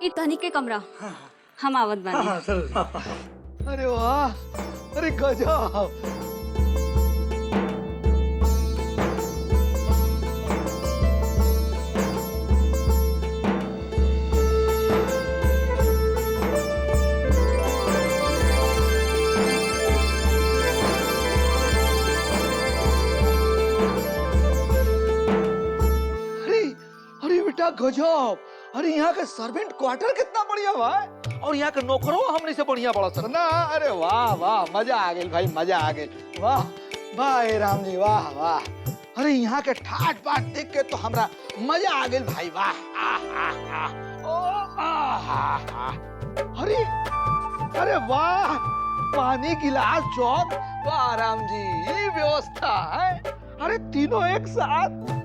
इतनी के कमरा हम आवत बानी। अरे वाह, अरे गजब। अरे बेटा गजब। अरे यहाँ का सर्वेंट क्वार्टर कितना बढ़िया भाई, और यहाँ के नौकरों हमने से बढ़िया बड़ा सर ना। अरे वाह वाह, मजा आ गई भाई, मजा आ गई। वाह वाह राम जी, वाह वाह। अरे यहाँ के ठाट बाट देख के तो हमरा मजा आ गई भाई, वाह। अरे अरे वाह, पानी गिलास जग, वाह राम जी, ये व्यवस्था है। अरे तीनों एक साथ।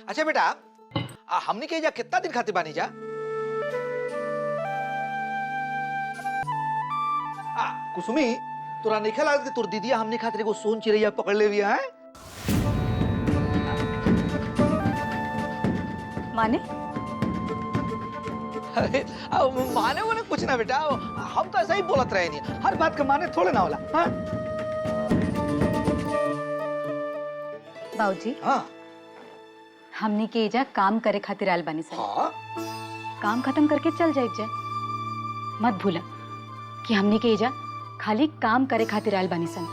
अच्छा बेटा, हमने के जा कितना दिन खातिर बानी जा? कुसुमी, तोरा नहीं ख्याल कि तोर दीदिया हमने खातिर एगो सोन चिड़ैया पकड़ ले लिया है? माने? अरे माने वो कुछ ना बेटा, हम तो ऐसा ही बोलत रहे नहीं, हर बात का माने थोड़े ना होला। हाँ बाबूजी, हाँ हमने के एजा काम करे खातिर आयल बानी सन। हाँ, काम खत्म करके चल जाए जा। मत भूला कि हमने के एजा खाली काम करे खातिर आयल बानी सन।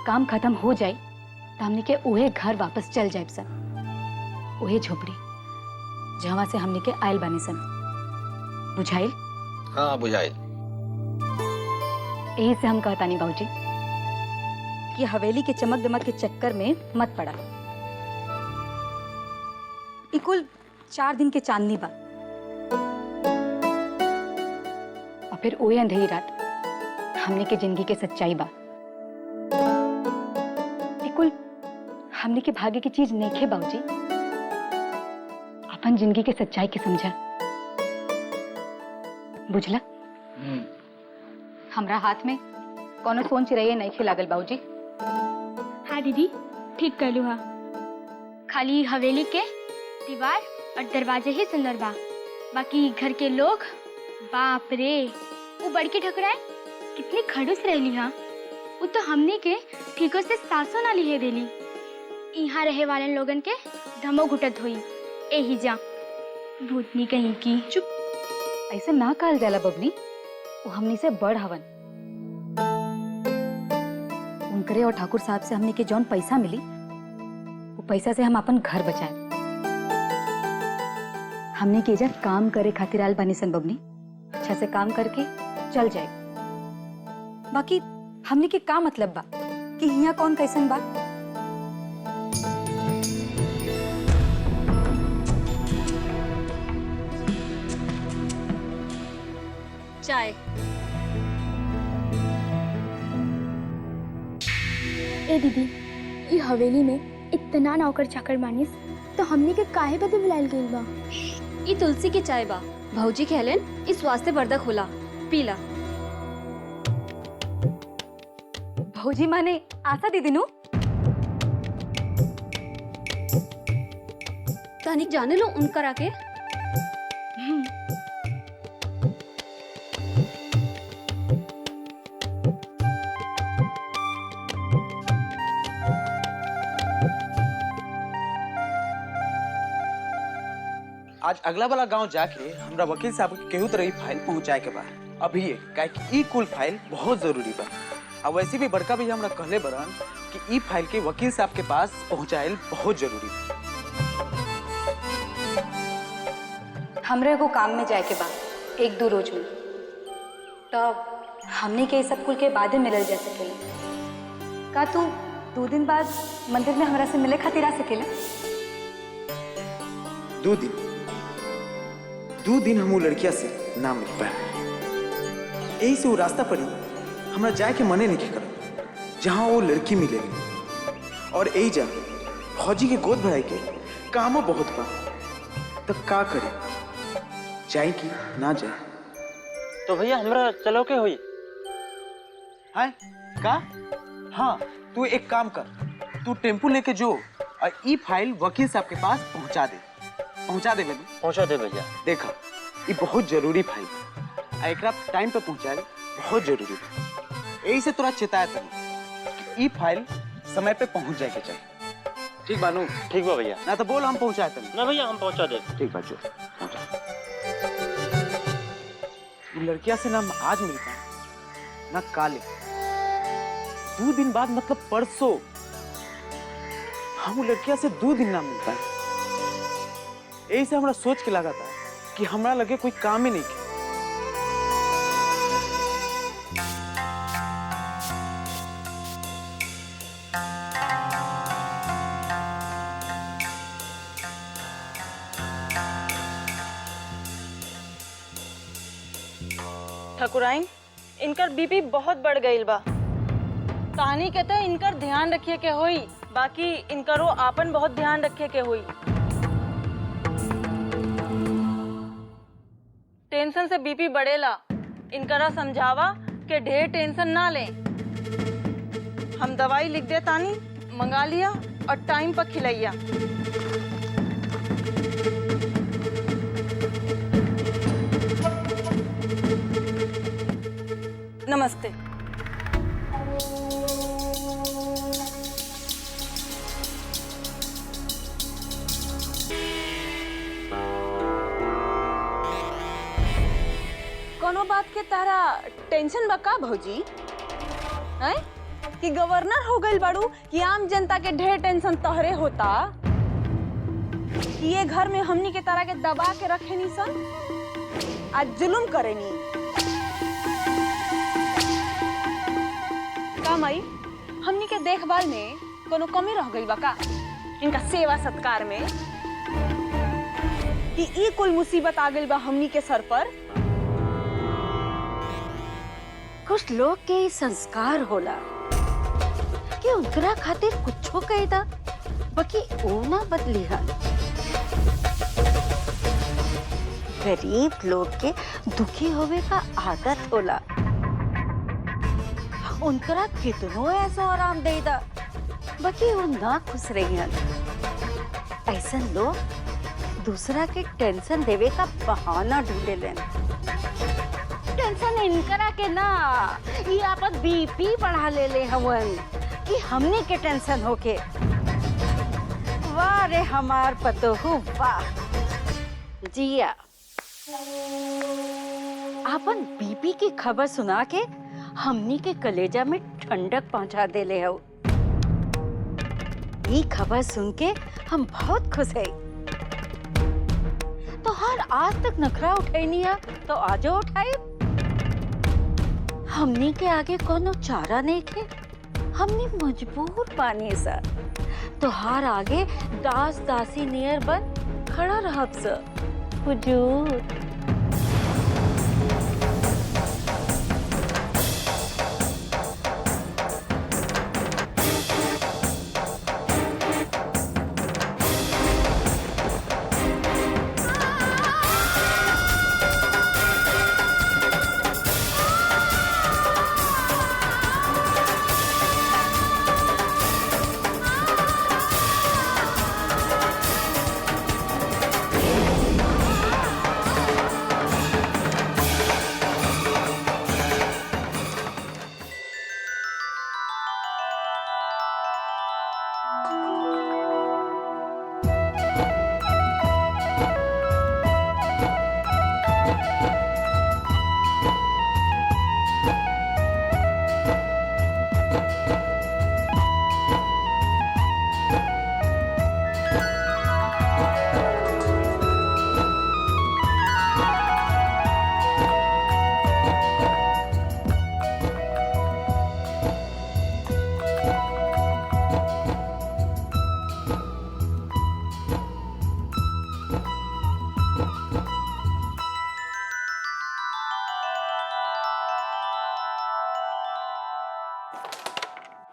काम खत्म हो जाए तो हमने के उहे घर वापस चल जाए सन, उहे झोपड़ी जहाँ से हमने के आयल बानी सन। बुझाइल? हाँ बुझाइल। यही से हम कहता नहीं बाबूजी कि हवेली के चमक दमक के चक्कर में मत पड़ा। कुल 4 दिन के चांदनी बा, और फिर ओए अंधेरी रात हमने के जिंदगी के सच्चाई बा। कुल हमने के भाग्य की चीज नहीं खे बाबूजी। अपन जिंदगी के सच्चाई के समझा, बुझला? हमरा हाथ में कोनो सोन चिड़ैया नहीं खे लागल बाबूजी। हाँ दीदी, ठीक कहलू हा। खाली हवेली के दीवार और दरवाजे ही सुंदर बा, बाकी घर के लोग, बाप रे, वो बड़की ठकुराए कितनी खड़ूस रहली हा। वो तो हमने के ठीकों से सासों ना लिए देली। यहाँ रहे वाले लोगन के धमो घुटत हुई एही जा भूतनी कहीं की। चुप, ऐसे ना कहल जाला बबनी, वो हमनी से बड़ हवन। उनकरे और ठाकुर साहब से हमने के जौन पैसा मिली, वो पैसा से हम अपन घर बचाए। हमने के जा काम करे खातिर आल बानी सन बबनी, अच्छा से काम करके चल जाए। बाकी हमने के का मतलब बा कि यहाँ कौन कैसन बा? चाय। ए दीदी, ये हवेली में इतना नौकर चाकर बानिस तो हमने के काहे बदे बुलायल गइल बा? ये तुलसी की चाय बा, भौजी कहलन इस वास्ते पर्दा खोला, पीला। भौजी माने आशा दीदी नु? तनिक जाने लो उनकर आके। आज अगला वाला गांव जाके हमरा वकील साहब के केहू तरह फाइल पहुंचाए के बा। अभी ये काहे कि ई कुल फाइल बहुत जरूरी बा। अब वैसे भी बड़का भैया हमरा कहले बरन कि ई फाइल के वकील साहब के पास पहुंचाएल बहुत जरूरी बा। हमरे को काम में जाए के बा 1-2 रोज में, तब हमने के सब कुल के बाद मिलल जा सकेला। का तू 2 दिन बाद मंदिर में हमरा से मिले खातिर आ सकेला? 2 दिन हम वो लड़किया से ना मिल पाए। यही से वो रास्ता पर ही हमरा जाए के मने नहीं कर, जहाँ वो लड़की मिलेगी। और यही जा फौजी के गोद भराई के कामों बहुत बा, तो का करे, जाए कि ना जाए? तो भैया हमरा चलो के हुई है का? हाँ, तू एक काम कर, तू टेम्पू लेके जो और ई फाइल वकील साहब के पास पहुंचा दे बेलू। पहुंचा दे भैया। देखा ये बहुत जरूरी फाइल है, एकरा टाइम पे पहुंचाए बहुत जरूरी है। यही से तोरा चेताया तनी ई फाइल समय पे पहुंच जाए के चाहिए। ठीक बानू? ठीक बा भैया। ना तो बोल हम पहुंचाए तनी। ना भैया हम पहुंचा दे। ठीक बा, जो पहुंचा। ये लड़किया से ना हम आज मिल पाए ना काले, 2 दिन बाद मतलब परसों हम वो लड़किया से 2 दिन ना मिल पाए। यही से हमरा सोच के लगा था कि हमरा लगे कोई काम ही नहीं किया। ठकुराइन, इनकर बीपी बहुत बढ़ गईल बा। कहानी कहते हैं इनकर ध्यान रखिए के होई, बाकी इनकरो आपन बहुत ध्यान रखिए के होई। टेंशन से बीपी बढ़ेला, इनकरा समझावा कि ढेर टेंशन ना लें। हम दवाई लिख दे तानी, मंगा लिया और टाइम पर खिलैया। नमस्ते। कोनो बात के तारा टेंशन बका भौजी? हैं? कि गवर्नर हो गइल बाड़ू कि आम जनता के ढेर टेंशन तोहरे होता? कि ये घर में हमनी के तारा के दबा के रखे नी सन, आज जुलुम करे नी। माई, हमनी के देखभाल में कोनो कमी रह गई बा का? इनका सेवा सत्कार में कि ई कुल मुसीबत आ गई बा हमनी के सर पर। कुछ लोग के ई संस्कार होला कि उनकरा खातिर कुछो कही दा, बाकी ओ ना बदली हा। गरीब लोग के दुखी होवे का आदत होला, उनकरा कितनो ऐसा आराम दे दा, बाकी वो ना खुश रही हन। ऐसा लोग दूसरा के टेंशन देवे का बहाना ढूंढे लेन। टेंशन इनकरा के ना, ये आपन बीपी बढ़ा ले हवन कि हमने के टेंशन होके। वाह रे हमार पतोहू वाह जिया, आपन बीपी की खबर सुना के हमनी के कलेजा में ठंडक पहुंचा देले हो। ये खबर सुन के हम बहुत खुश है। तो हर आज तक नखरा उठैनी है तो आजो उठाए। हमनी के आगे कोनो चारा नहीं थे, हमनी मजबूर पानी सा। तो हर आगे दास दासी नियर बन खड़ा रहब सा। हुजूर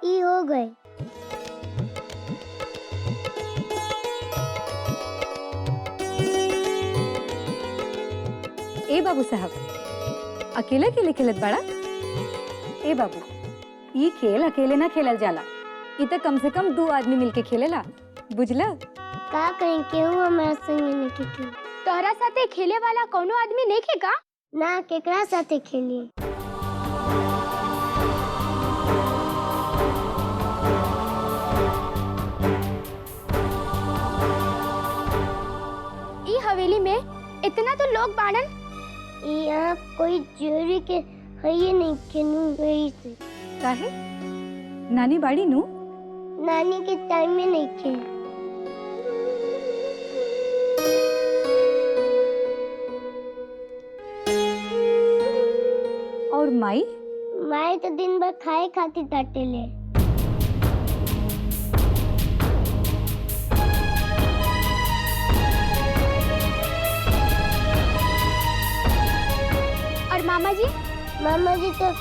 ई हो गए। ए बाबू साहब, अकेले अकेले खेलत बड़ा? ए बाबू, ये खेल अकेले ना खेलल जाला, ये तो कम से कम 2 आदमी मिलके खेलेला, बुझला? का कहीं केहू हमारा संगे नहीं खेली। तोहरा साथे खेले वाला कोनो आदमी नहीं खे का? ना केकरा साथे खेली। ई हवेली में इतना तो लोग बाड़न। यहाँ कोई चोरी के है ये नहीं खेलू वही से। काहे? नानी बाड़ी नु? नानी के टाइम में नहीं खेल। और माई? माए तो दिन भर खाए खाती डांटे ले। और मामा जी? मामा जी तो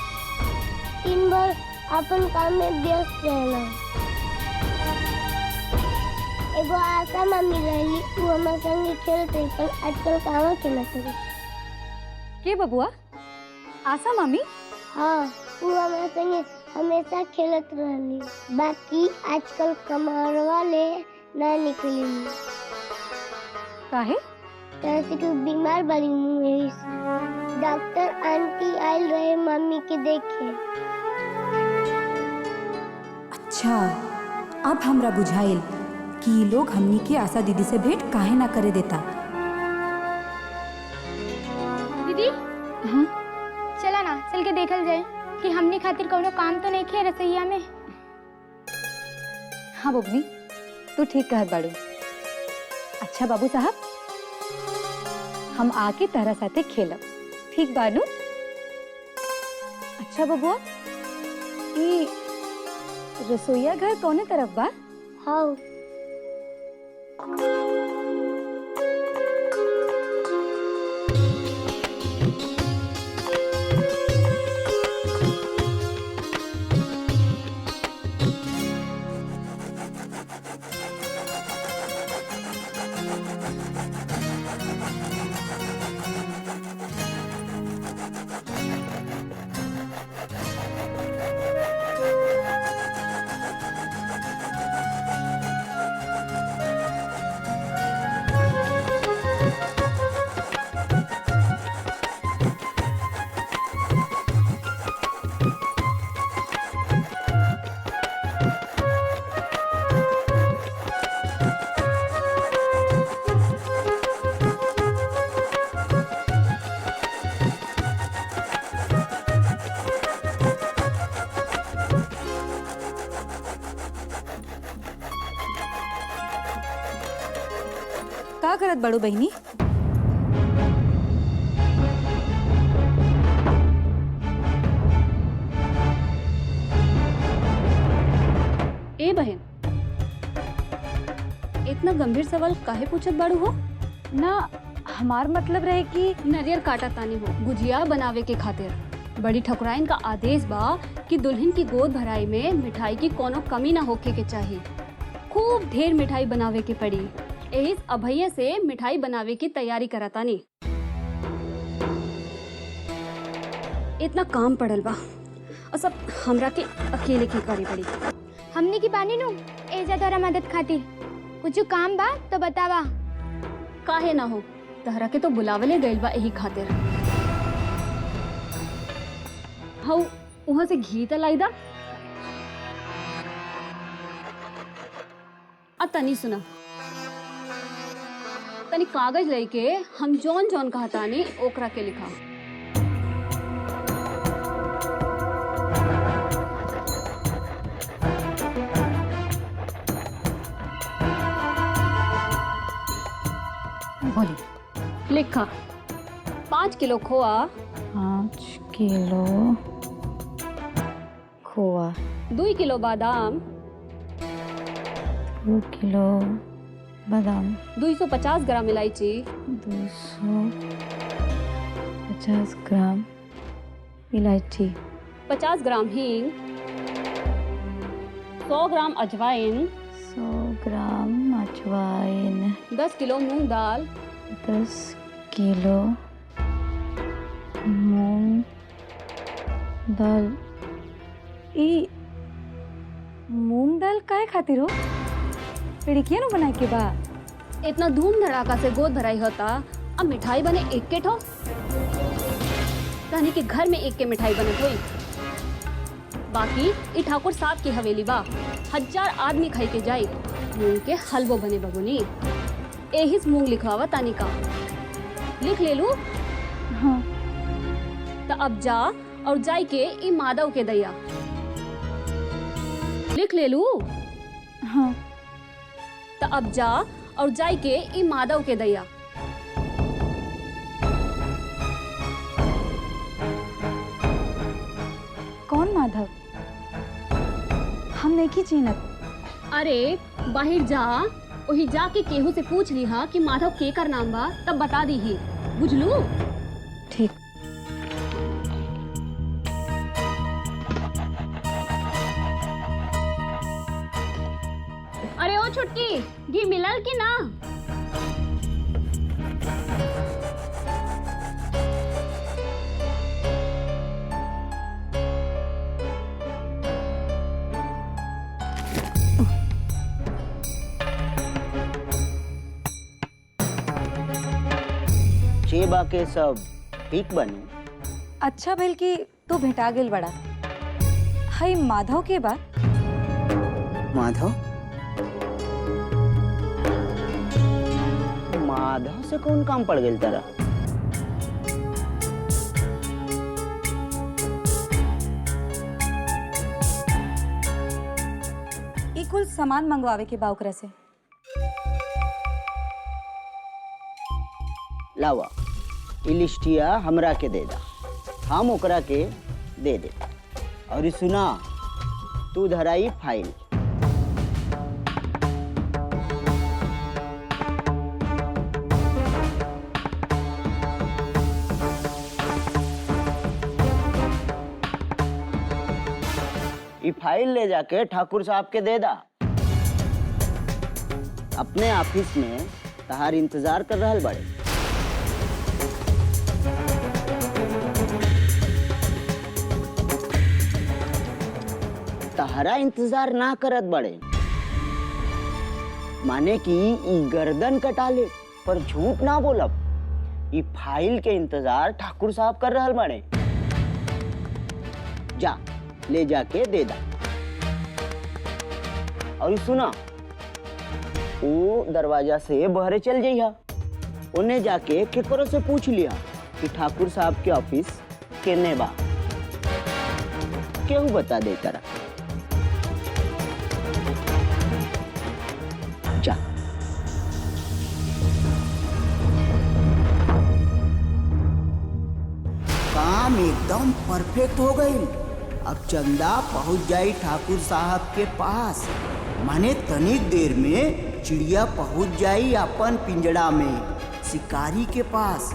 दिन भर अपन काम में व्यस्त रहना। एगो आशा मामी रही, वो हमारे संगे खेलते रही, पर आजकल कहाँ खेलत रही। के बबुआ? आशा मामी? हाँ, वो हमारे संगे हमेशा खेलत रहली। बाकी आजकल कमरवा ले ना निकली। काहे? कैसे कि बीमार बड़ी मुँह है इस। डॉक्टर आंटी आयल रहे मम्मी के देखे। अच्छा, अब हमरा बुझाइल कि ये लोग हमनी के आशा दीदी से भेंट काहे ना करे देता। दीदी हाँ? चला ना, चल के देखल जाए कि हमने खातिर कोनो काम तो नहीं खे रसोईया में। हाँ बबनी, तू ठीक कहत बाड़ू। अच्छा बाबू साहब, हम आके तारा साथे खेलब, ठीक बानू? अच्छा बबुआ, ई रसोईया घर कौने तरफ बा? हाँ, का करत बाड़ू बहिनी? ए बहन, इतना गंभीर सवाल काहे पूछत बाड़ू हो? ना, हमार मतलब रहे कि नरियर काटा तानी हो गुजिया बनावे के खातिर। बड़ी ठकुराइन का आदेश बा कि दुल्हन की गोद भराई में मिठाई की कोनो कमी ना होके के चाहिए। खूब ढेर मिठाई बनावे के पड़ी। एहिस अभैया से मिठाई बनावे की तैयारी करतानी। इतना काम पड़ल बा और सब हमरा के अकेले की करी पड़ी। हमने की बानी नु एजा तोरा मदद खातिर कुछ काम बा तो बतावा। काहे ना हो, तहरा के तो बुलावले गइल बा यही खातिर। हाउ वहां से घी त लाई दा। आ तनी सुना, तनी कागज लेके हम जौन जौन कहतानी ओकरा के लिखा। बोली लिखा। 5 किलो खोआ। 5 किलो खोआ। 2 किलो बादाम। 2 किलो बादाम। 250 ग्राम इलायची। 250 ग्राम इलायची। 50 ग्राम हींग। 100 ग्राम अजवाइन। 100 ग्राम अजवाइन। 10 किलो मूंग दाल। 10 किलो मूंग दाल। ई मूंग दाल काहे खातिर हो? पिड़किया नु बनाए के बा? इतना धूम धड़ाका से गोद भराई होता, अब मिठाई बने एक के ठो। कहनी के घर में एक के मिठाई बनत होई। बाकी ई ठाकुर साहब की हवेली बा, 1000 आदमी खाई के जाई। मूंग के हलवो बने बगुनी, एही से मूंग लिखवावा तानी का। लिख ले लू? हाँ। तो अब जा और जाई के ई माधव के दैया। लिख ले लू? हाँ। तो अब जा और जाई के ई माधव के दैया। कौन माधव? हम नहीं की चीनत। अरे बाहर जा, वही जाके केहू से पूछ ली हा कि माधव के कर नाम बा, तब बता दी ही। बुझलू? ठीक। अरे ओ छुटकी, घी मिलल की ना? चेबा के सब ठीक बनू। अच्छा भेल कि तू भेटा गेल बड़ा। हई माधव के बा? माधव? माधव से कौन काम पड़ गई तारा? ई कुल सामान मंगवावे के बा ओकरा से। लावा ई लिस्टिया हमरा के दे दा, हम ओकरा के दे दे। और सुना, तू धराई फाइल। ई फाइल ले जाके ठाकुर साहब के दे दा। अपने ऑफिस में तहार इंतजार कर रहल बड़े। तहरा इंतजार ना करत बड़े, माने कि ई गर्दन कटा ले, पर झूठ ना बोलब। ई फाइल के इंतजार ठाकुर साहब कर रहल बड़े। जा ले जाके दे दा। और सुना, वो दरवाजा से बहरे चल जइहा। उन्हें जाके केकरो से पूछ लिया कि ठाकुर साहब के ऑफिस केने बा। केहू बता दे तारा। जा। काम एकदम परफेक्ट हो गई। अब चंदा पहुंच जाई ठाकुर साहब के पास। माने तनिक देर में चिड़िया पहुंच जाई अपन पिंजड़ा में, शिकारी के पास।